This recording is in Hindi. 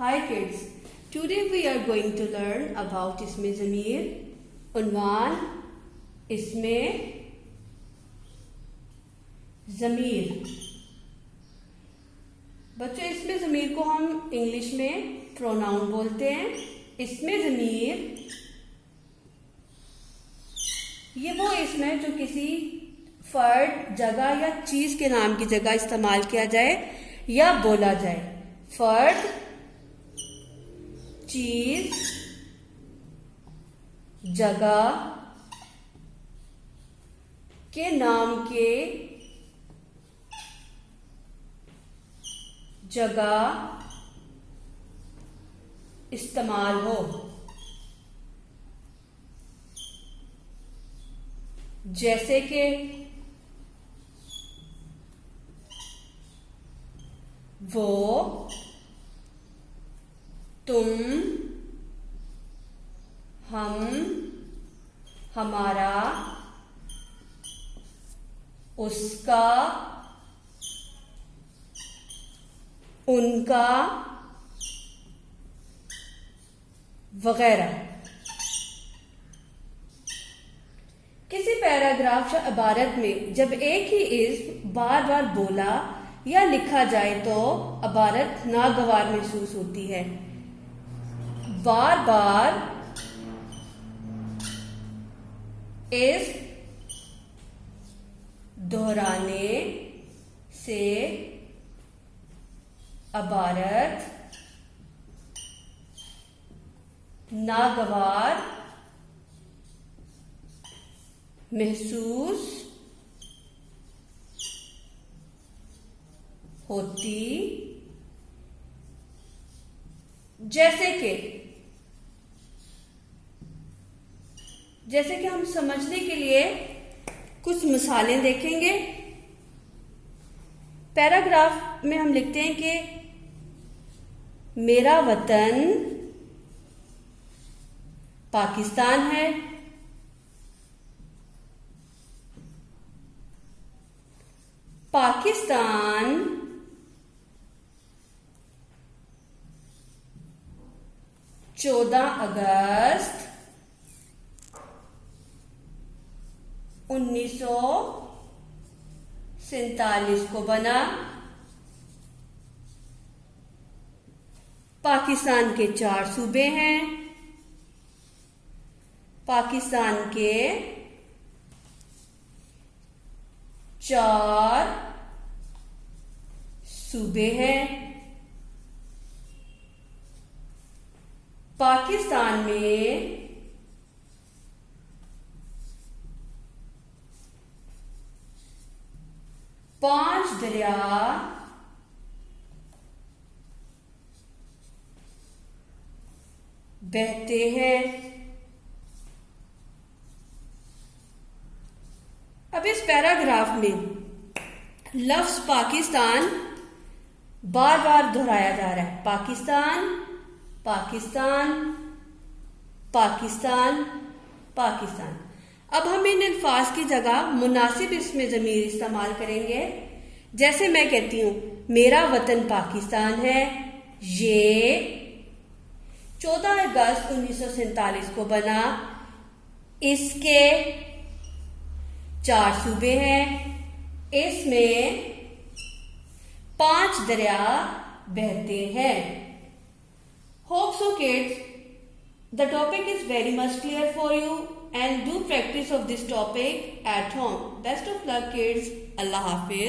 Hi kids, today we are going to learn about इसमें ज़मीर, उन्वान, इसमें ज़मीर। बच्चों, इसमें ज़मीर को हम इंग्लिश में प्रोनाउन बोलते हैं। इसमें ज़मीर ये वो इसम है जो किसी फर्द, जगह या चीज के नाम की जगह इस्तेमाल किया जाए या बोला जाए। फर्द, चीज, जगह के नाम के जगह इस्तेमाल हो। जैसे कि वो, तुम, हम, हमारा, उसका, उनका वगैरह। किसी पैराग्राफ या इबारत में जब एक ही इस्म बार बार बोला या लिखा जाए तो इबारत नागवार महसूस होती है। बार बार इस्म दोहराने से इबारत नागवार महसूस होती। जैसे कि हम समझने के लिए कुछ मिसालें देखेंगे। पैराग्राफ में हम लिखते हैं कि मेरा वतन पाकिस्तान है। पाकिस्तान चौदह अगस्त 1947 को बना। पाकिस्तान के 4 सूबे हैं। पाकिस्तान के 4 सूबे हैं। पाकिस्तान में पांच दरिया बहते हैं। अब इस पैराग्राफ में लफ्ज पाकिस्तान बार बार दोहराया जा रहा है। पाकिस्तान, पाकिस्तान, पाकिस्तान, पाकिस्तान। अब हम इन अल्फाज की जगह मुनासिब इसमें ज़मीर इस्तेमाल करेंगे। जैसे मैं कहती हूं मेरा वतन पाकिस्तान है। ये 14 अगस्त 1947 को बना। इसके 4 सूबे हैं। इसमें 5 दरिया बहते हैं। Hope so kids, the topic is very much clear for you and do practice of this topic at home. Best of luck kids. Allah Hafiz.